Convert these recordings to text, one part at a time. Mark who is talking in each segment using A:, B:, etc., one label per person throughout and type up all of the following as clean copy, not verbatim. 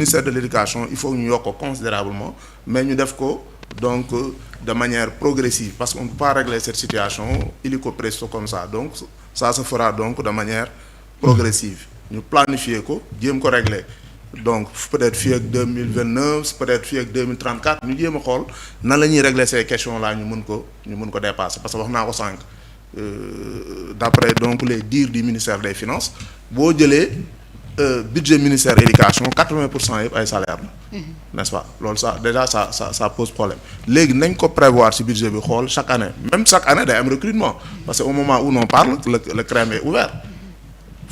A: ministère de l'éducation il faut ñu yokk ko considérablement mais ñu def ko donc de manière progressive parce qu'on ne peut pas régler cette situation illico presto comme ça donc ça se fera donc de manière progressive ñu planifier ko jéem ko régler donc peut-être fii ak 2029 peut-être fii ak 2034 ñu jéem a xool nan la ñuy régler ces questions là ñu mën ko dépasser parce que wax naa ko sànq d'après donc les dires du ministère des finances boo jëlee budget ministère éducation 80% yëpp ay salaire la n'est-ce pas loolu ça déjà ça pose problème léegi nañ ko prévoir ci budget bi xool chaque année day am recrutement parce que au moment où on parle le CREM est ouvert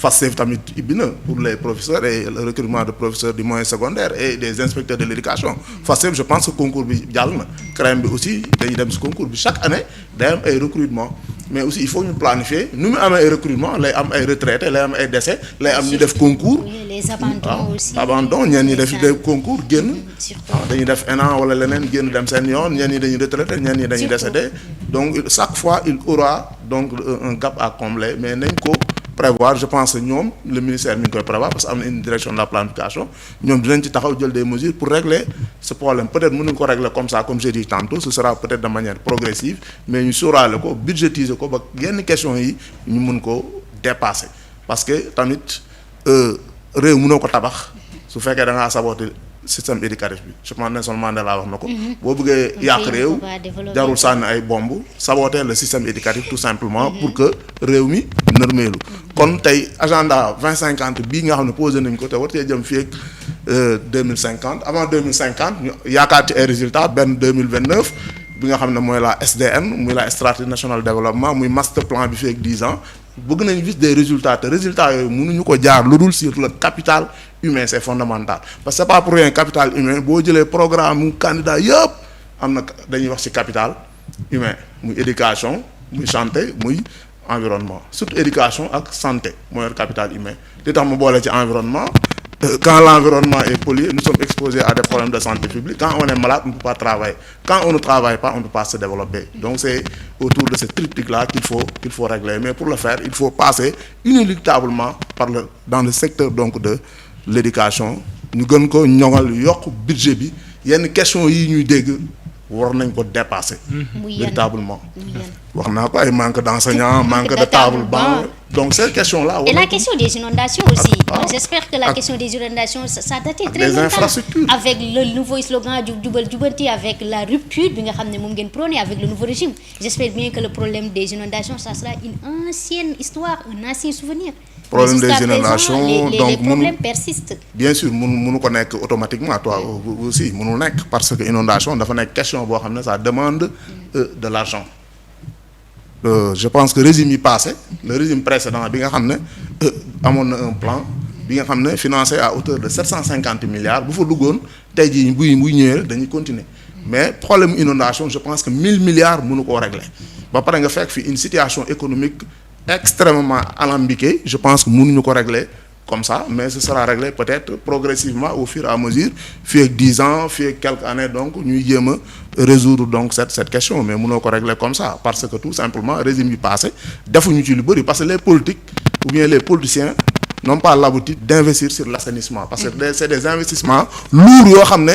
A: FASTEF tamit ibbi na pour les professeurs et le recrutement de professeurs du moyen secondaire et des inspecteurs de l'éducation FASTEF je pense que concours bi jàll na CREM bi aussi dañuy dem ci concours bi chaque année day am ay recrutement mais aussi il faut ñu planifier nu mu amee ay recrutement lay am ay retraités lay am ay décès lay am ñu def concours
B: les abandons aussi
A: abandon ñenn ñi def concours génn dañuy def un an wala leneen génn dem seen yoon ñenn ñi dañuy retraité ñenn ñi dañuy décédé donc chaque fois il aura donc un gap à combler mais nañ ko prévoir je pense que ñoom le ministère mi ngi koy prévoir parce que am na une direction de la planification ñoom dinañ ci taxaw jël des mesures pour régler ce problème peut-être mënuñ ko régler comme ça comme j'ai dit tantôt ce sera peut-être de manière progressive mais ñu sóoraale ko budgétiser ko ba yenn questions yi ñu mën ko dépasser parce que tamit réew mënoo ko tabax su fekkee da ngaa saboter système éducatif bi je pense Nelson Mandela wax na ko boo bëggee yàq réew jarul sànni ay bomb saboter le système éducatif tout simplement pour que réew mi nërmeelu kon tey agenda 2050 bii nga xam ne posé nañ ko te war cee jëm fii ak 2050 avant 2050 ñu yaakaar ci ay résultats benn 2029 bi nga xam ne mooy la SDN muy la stratégie nationale de développement muy master plan bi fii ak 10 ans bëgg nañ gis des résultats te résultats yooyu mënuñu ko jaar lu dul sur le capital humain c'est fondamental parce que c'est pas pour rien capital humain boo jëlee programme mu candidat yëpp am na dañuy wax ci capital humain muy éducation muy santé muy environnement surtout éducation ak santé mooy capital humain li tax mu boole ci environnement quand l'environnement est pollué nous sommes exposés à des problèmes de santé publique quand on est malade on ne peut pas travailler quand on ne travaille pas on ne peut pas se développer donc c'est autour de ce triptyque là qu'il faut régler mais pour le faire il faut passer inéluctablement dans le secteur donc de l'éducation ñu gën ko ñoŋal yokk budget bi yenn question yi ñuy dégg war nañ ko dépasser véritablement wax naa ko ay manque d'enseignants manque de table banc donc ces questions là
B: et la question des inondations aussi moi j'espère que la question des inondations ça datait très longtemps avec le nouveau slogan jubal jubanti avec la rupture bi nga xam ne moom ngeen prôné avec le nouveau régime j'espère bien que le problème des inondations ça sera une ancienne histoire un ancien souvenir
A: problème des inondations donc
B: les problèmes persistent
A: bien sûr mënu ko nekk automatiquement toi aussi mënul nekk parce que inondation dafa nekk question boo xam ne ça demande de l'argent je pense que régime yi passé le régime précédent bi nga xam ne amoon na un plan bi nga xam ne financé à hauteur de 750 milliards bu fa duggoon tey jii buy ñëwee dañuy continuer mais problème inondation je pense que 1000 milliards mënu koo régler ba pare nga fekk fi une situation économique extrêmement alambiquée je pense que mënuñu ko régler comme ça mais ce sera réglé peut-être progressivement au fur et à mesure fii ak 10 ans fii ak quelques années donc ñuy jéem a résoudre donc cette question mais mënoo ko régler comme ça parce que tout simplement régime yi passé defuñu ci lu bëri parce que les politiques ou bien les politiciens n'ont pas l'habitude d'investir sur l'assainissement parce que c'est des investissements lourds yoo xam ne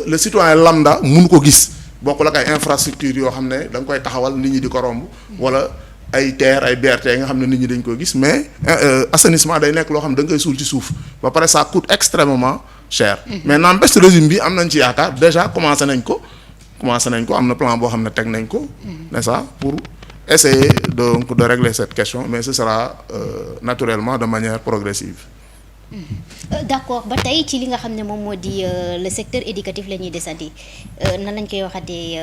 A: le citoyen lambda mënu ko gis bokkul ak ay infrastructures yoo xam ne da nga koy taxawal nit ñi di ko romb wala ay terre ay BRT nga xam ne nit ñi dañ ko gis mais assainissement day nekk loo xam ne da nga koy suul ci suuf ba pare ça coûte extrêmement cher mais n'empêche régime bi am nañ ci yaakaar déjà commencé nañ ko am na plan boo xam ne teg nañ ko n'est-ce pas pour essayer donc de régler cette question mais ce sera naturellement de manière progressive.
B: D'accord ba tey ci li nga xam ne moom moo di le secteur éducatif la ñuy desandi nan lañ koy waxatee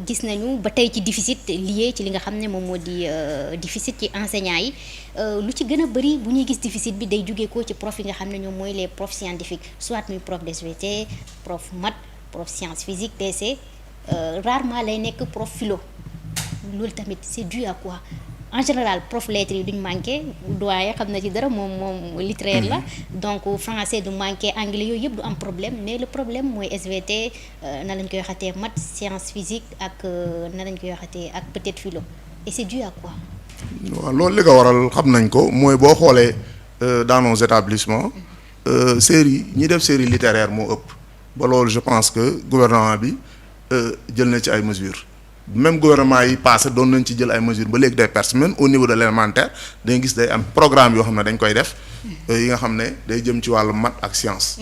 B: gis nañu ba tey ci déficit lié ci li nga xam ne moom moo di déficit ci enseignants yi lu ci gën a bëri bu ñuy gis déficit bi day jugee ko ci prof yi nga xam ne ñoom mooy les profs scientifiques soit muy prof d'SVT prof maths prof sciences physiques TC rarement lay nekk prof philo loolu tamit c'est dû à quoi en général prof lettres yi duñ manqué doyen xam na ci dara moom littéraire la donc français du manqué anglais yooyu yëpp du am problème mais le problème mooy SVT na lañ koy waxatee maths sciences physiques ak na lañ koy waxatee ak peut-être philo et c'est dû à quoi.
A: waaw loolu li ko waral xam nañ ko mooy boo xoolee dans nos établissements série ñi def série littéraire moo ëpp ba loolu je pense que gouvernement bi jël na ci ay mesures même gouvernement yi passé doon nañ ci jël ay mesures ba léegi day perce même au niveau de l'élémentaire da nga gis day am programme yoo xam ne dañ koy def yi nga xam ne day jëm ci wàllu maths ak science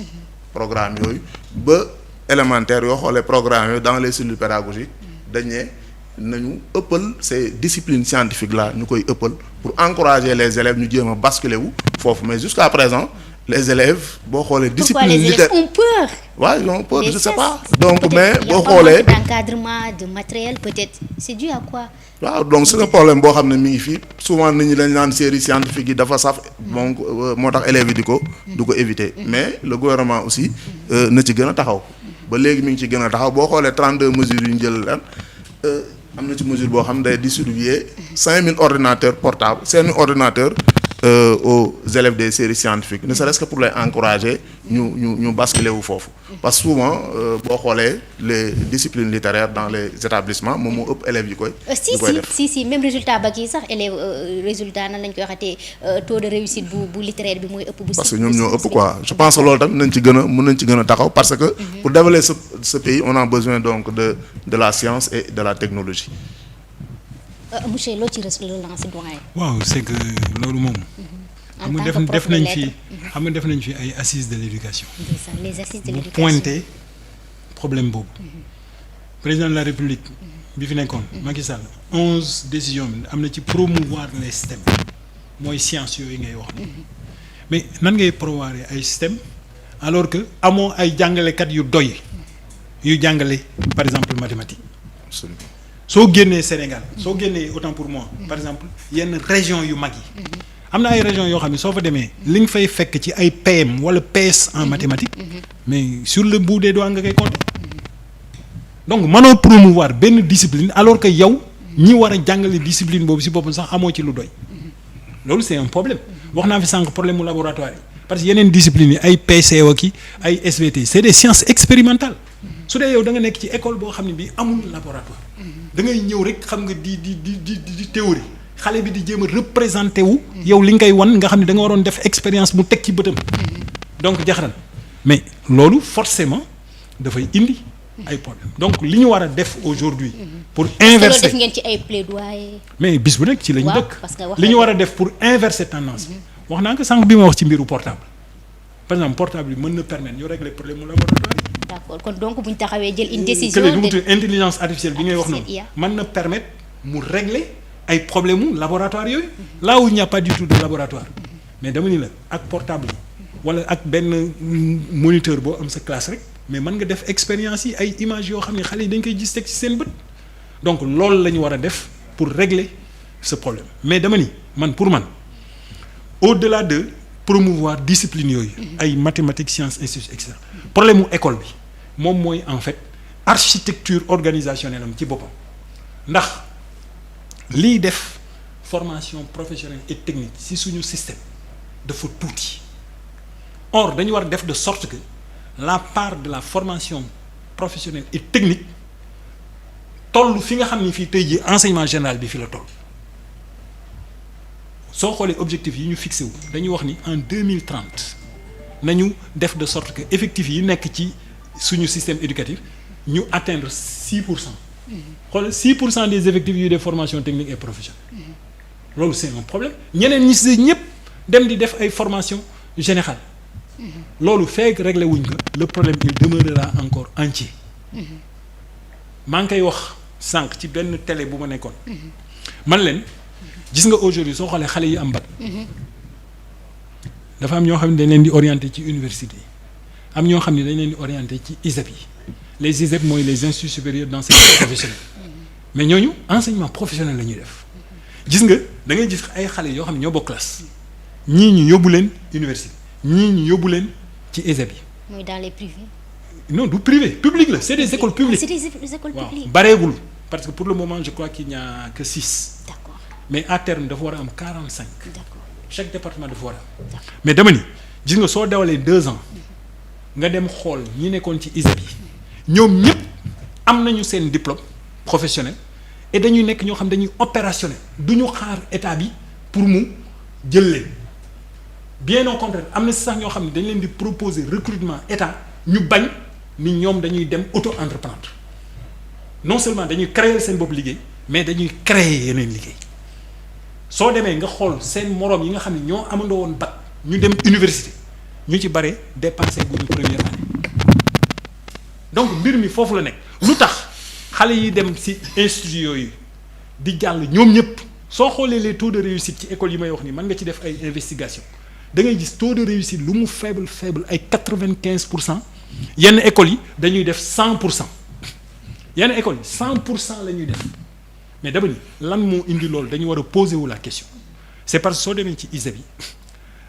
A: programme yooyu ba élémentaire yoo xoolee programme yooyu dans les cellules pédagogiques dañ ne nañu ëppal ces disciplines scientifiques là ñu koy ëppal pour encourager les élèves ñu jéem a basculer wu foofu mais jusqu'à présent les élèves boo xoolee discipline littéraire
B: pourquoi les élèves ont peur?
A: waaw ils ont peur je sais pas donc
B: Peut-être
A: mais
B: il y a
A: boo
B: pas
A: xoolee
B: beaucoup d'encadrement de matériel peut-être c'est dû à quoi?
A: waaw donc c'est un problème boo xam ne mi ngi fii souvent nit ñi dañ naan série scientifique yi dafa saf donc moo tax élèves yi du ko éviter mais le gouvernement aussi na ci gën a taxaw ba léegi mi ngi ci gën a taxaw boo xoolee 32 mesures yu ñu jël ren am na ci mesure boo xam ne day distribuer 5000 ordinateurs portables 5000 ordinateurs aux élèves des séries scientifiques ne serait-ce que pour les encourager ñu basculer wu foofu parce que souvent boo xoolee les disciplines littéraires dans les établissements moom moo ëpp élèves yi koy def
B: si même résultat bac yi sax élèves résultat nan lañ koy waxatee taux de réussite bu littéraire bi mooy ëpp bu
A: parce que ñoom ñoo ëpp quoi je pense que loolu tam mën nañ ci gën a taxaw parce que pour développer ce pays on a besoin donc de la science et de la technologie.
B: Monsieur loo ci relancer doyen.
C: waaw c'est que loolu moom. xam nga def nañ fi xam nga def nañ fi ay assises de l'éducation.
B: les assises de
C: mu
B: l'éducation
C: pointé problème boobu. président de la république bi fi nekkoon. Macky Sall 11 décisions am na ci promouvoir les STEM mooy science yooyu ngay wax. mais nan ngay promouvoir ay STEM alors que amoo ay jàngalekat yu doy yu jàngale par exemple mathématiques.
A: Absolument.
C: soo génnee Sénégal soo génnee autant pour moi par exemple yenn région yu mag yi am na ay régions yoo xam ne soo fa demee li nga fay fekk ci ay PM wala PS en mathématiques mais sur le bout des doigts nga koy compter donc mënoo promouvoir benn discipline alors que yow ñi war a jàngale discipline boobu si boppam sax amoo ci lu doy loolu c'est un problème wax naa fi sànq problème mu laboratoire yi parce que yeneen discipline yi ay PCO ki ay SVT c'est des sciences expérimentales su dee yow da nga nekk ci école boo xam ne bii amul laboratoire da ngay ñëw rek xam nga di théorie xale bi di jéem a représenter wu yow li nga koy wan nga xam ne da nga waroon def expérience mu teg ci bëtam donc jaxaran mais loolu forcément dafay indi ay problème donc li ñu war a def aujourd'hui pour inverser
B: def ngeen ci ay plaidoyer.
C: mais bis bu nekk ci lañ dëkk
B: parce que
C: li ñu war a def pour inverser tendance bi wax naa ko sànq bi ma wax ci mbiru portable par exemple portable bi mën na permettre ñu régler problème mu laboratoire yi.
B: D'accord kon donc bu ñu taxawee jël une décision
C: de intelligence artificielle bi ngay wax noonu mën na permettre mu régler ay problème mu laboratoire yooyu là où il n'y a pas du tout de laboratoire mais dama ni la ak portable yi wala ak benn moniteur boo am sa classe rek mais mën nga def expérience yi ay images yoo xam ne xale yi dañ koy gis teg ci seen bët donc loolu la ñu war a def pour régler ce problème mais dama ni man pour man au-delà de promouvoir discipline yooyu ay mathématiques sciences instituts et cetera problème mu école bi moom mooy en fait architecture organisationnelle am ci boppam ndax liy def formation professionnelle et technique ci suñu système dafa tuuti or dañu war def de sorte que la part de la formation professionnelle et technique toll fi nga xam ni fii tey jii enseignement général bi fi la toll soo xoolee objectifs yi ñu fixé wu dañuy wax ni en 2030 nañu def de sorte que effectifs yi nekk ci suñu système éducatif ñu atteindre 6%. xool 6% des effectifs yu des formations techniques et professionnelles. loolu c'est un problème ñeneen ñi si ñëpp dem di def ay formations générales. loolu fekk réglé wuñ ko le problème il demeurera encore entier. maa ngi koy wax sànq ci benn télé bu ma nekkoon. man leen gis nga aujourd'hui soo xoolee xale yi am bac. dafa am ñoo xam ne dañ leen di orienter ci université yi am ñoo xam ne dañ leen di orienter ci ISEP yi les ISEP mooy les instituts supérieurs d'enseignement professionnel mais ñooñu enseignement professionnel la ñuy def gis nga da ngay gis ay xale yoo xam ne ñoo bokk classe ñii ñu yóbbu leen université ñii ñu yóbbu leen ci ISEP yi.
B: mooy dans les privés.
C: non du privé public la c'est des écoles publiques.
B: c'est des écoles publiques.
C: waaw bareegul parce que pour le moment je crois qu'il n'y a que 6.
B: D'accord.
C: mais à terme dafa war a am 45.
B: D'accord.
C: chaque département dafa war a am. mais dama ni gis nga soo dawalee 2 ans nga dem xool ñi nekkoon ci ISEP yi ñoom ñëpp am nañu seen diplôme professionnel et dañuy nekk ñoo xam dañuy opérationnel du ñu xaar état bi pour mu jël leen bien au contraire am na si sax ñoo xam ne dañ leen di proposer recrutement état ñu bañ ni ñoom dañuy dem auto-entreprendre non seulement dañuy créer seen bopp liggéey mais dañuy créer yeneen liggéey soo demee nga xool seen moroom yi nga xam ne ñoo amandoo woon bac ñu dem université ñu ci bare dépensé bu ñu première année donc mbir mi foofu la nekk lu tax xale yi dem ci institut yooyu di jàll ñoom ñëpp soo xoolee les taux de réussite ci école yi may wax nii mën nga ci def ay investigation da ngay gis taux de réussite lu mu faible ay 95% yenn écoles yi dañuy def 100% yenn écoles yi 100% la ñuy def mais dama ni lan moo indi loolu dañu war a poser wu la question c'est parce que soo demee ci ISEP yi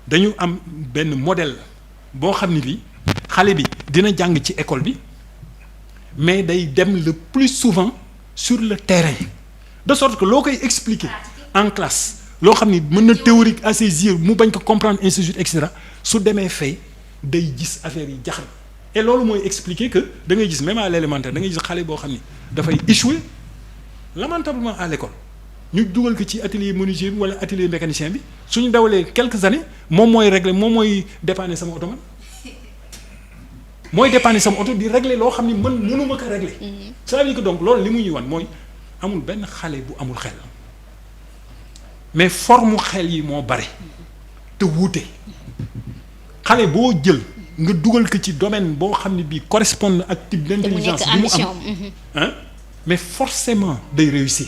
C: dañu am benn modèle boo xam ni bi xale bi dina jàng ci école bi mais day dem le plus souvent sur le terrain de sorte que loo koy expliquer en classe loo xam ni mën na théorique à ses yeux mu bañ ko comprendre institut et cetera su demee fay day gis affaire yi jaxal et loolu mooy expliquer que da ngay gis même à l'élémentaire da ngay gis xale boo xam ni dafay échouer lamentablement à l'école ñu dugal ko ci atelier menuisier bi wala atelier mécanicien bi suñu dawalee quelques années moom mooy régler moom mooy dépanner sama oto man mooy dépanner sama oto di régler loo xam ni mënuma ko régler. ça veut dire que donc loolu li mu ñuy wan mooy amul benn xale bu amul xel mais forme xel yi moo bare te wuute xale boo jël nga dugal ko ci domaine boo xam ne bii correspond na ak type d'intelligence bi mu am mais forcément day réussir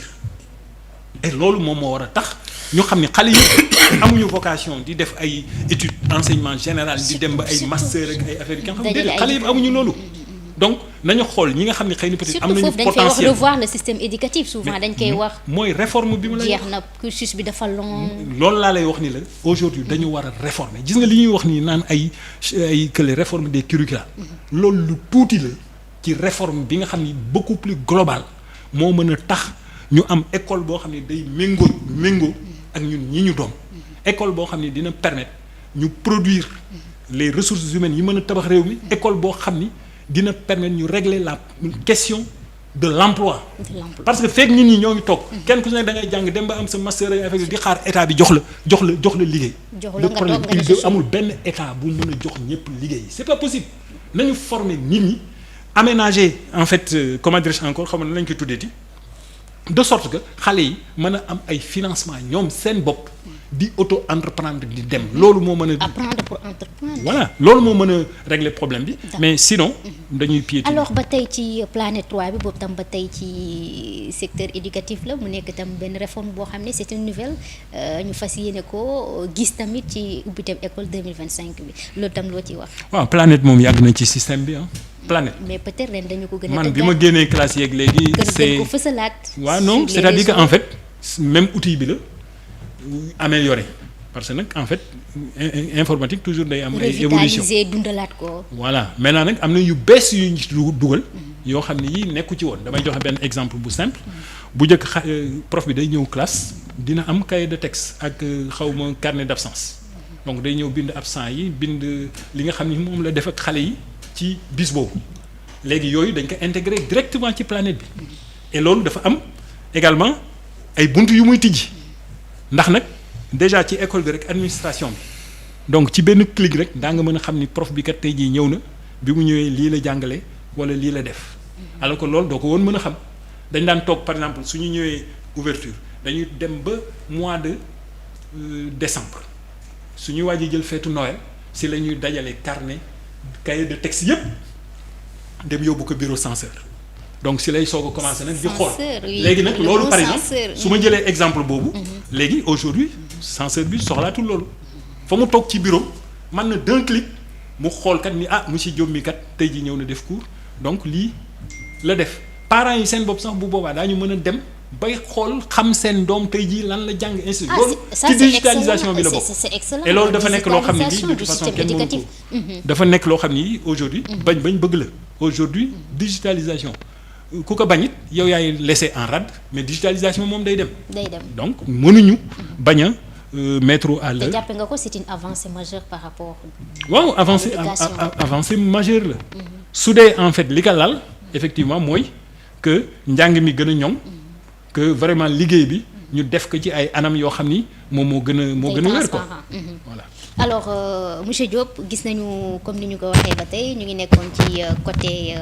C: et loolu moom moo war a tax ñu xam ne xale yi amuñu vocation di def ay études enseignement général di dem ba ay master ak ay affaires yi kenn xam déedéet xale yi amuñu loolu donc nañu xool ñi nga xam ne xëy na peut-être am nañu potentiel
B: surtout foofu dañ koy wax revoir le système éducatif souvent dañ koy wax
C: mooy réforme bi mu la
B: jeex na cursus bi dafa long
C: loolu laa lay wax ni la aujourd'hui dañu war a réformer gis nga li ñuy wax nii naan ay que les réformes des curricula loolu lu tuuti la ci réforme bi nga xam ni beaucoup plus global moo mën a tax ñu am école boo xam ne day méngoo ak ñun ñi ñu doom école boo xam ne dina permettre ñu produire les ressources humaines yi mën a tabax réew mi école boo xam ni dina permettre ñu régler la question de l'emploi parce que fekk nit ñi ñoo ngi toog kenn ku si nekk da ngay jàng dem ba am sa master ay affaire di xaar état bi jox la liggéey le problème amul benn état bu mën a jox ñëpp liggéey c'est pas possible nañu former nit ñi aménager en fait comment dirais-je encore xam na lañ koy tuddeeti de sorte que xale yi mën a am ay financement ñoom seen bopp di auto-entreprendre di dem loolu moo mën a.
B: apprendre pour entreprendre.
C: voilà loolu moo mën a régler problème bi. mais sinon dañuy piétiner.
B: alors ba tey ci planète 3 bi boobu tam ba tey ci secteur éducatif la mu nekk tam benn réforme boo xam ne c'est une nouvelle ñu fas yéene ko gis tamit ci ubbiteem école 2025 bi loolu tam loo ciy wax.
C: waaw planète moom yàgg na ci système bi planète.
B: mais peut-être ren dañu ko gën a.
C: man bi ma génnee classe yeeg léegi. c'est
B: ko fësalaat.
C: waaw non c'est-à-dire que en fait même outil bi la amélioré parce que nag en fait informatique toujours day am. ay évolution
B: revitaliser dundalaat ko.
C: voilà maintenant nag am na yu bees yu ñu dugal. yoo xam ne yii nekku ci woon damay joxe benn exemple bu simple. bu njëkk prof bi day ñëw classe dina am cahier de texte ak xawma carnet d'absence donc day ñëw bind absent yi bind li nga xam ni moom la def ak xale yi. ci bis boobu léegi yooyu dañ ko intégrer directement ci planète bi et loolu dafa am également ay buntu yu muy tijji ndax nag déjà ci école bi rek administration bi donc ci benn clic rek daa nga mën a xam ni prof bi kat tey jii ñëw na bi mu ñëwee lii la jàngale wala lii la def alors que loolu doo ko woon mën a xam dañ daan toog par exemple su ñu ñëwee ouverture dañuy dem ba mois de décembre su ñuy waaj a jël feetu Noël si la ñuy dajale carnet cahier de texte yëpp dem yóbbu ko bureau censeur donc si lay soog a commencer nag di xool léegi nag loolu par exemple su ma jëlee exemple boobu léegi aujourd'hui censeur bi soxlaatul loolu fa mu toog ci bureau mën na d'un clic mu xool kat ni monsieur Diop mi kat tey ji ñëw na def cours donc lii la def parents yi seen bopp sax bu boobaa daañu mën a dem bay xool xam seen doom tey jii lan la jàng institut loolu ci digitalisation bi la bokk et loolu dafa nekk loo xam ne nii de toute façon kenn mënu ko dafa nekk loo xam ni aujourd'hui bañ bëgg la aujourd'hui digitalisation ku ko bañ it yow yaay laissé en rade mais digitalisation moom day dem donc mënuñu bañ a mettre à l'heure.
B: te jàppe nga ko c'est une avancée majeure par rapport.
C: waaw avancée majeure la su dee en fait li ko lal effectivement mooy que njàng mi gën a ñoŋ que vraiment liggéey bi ñu def ko ci ay anam yoo xam ni moom moo gën a wér quoi voilà
B: alors monsieur Diop gis nañu comme ni ñu ko waxee ba tey ñu ngi nekkoon ci côté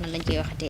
B: nan lañ koy waxatee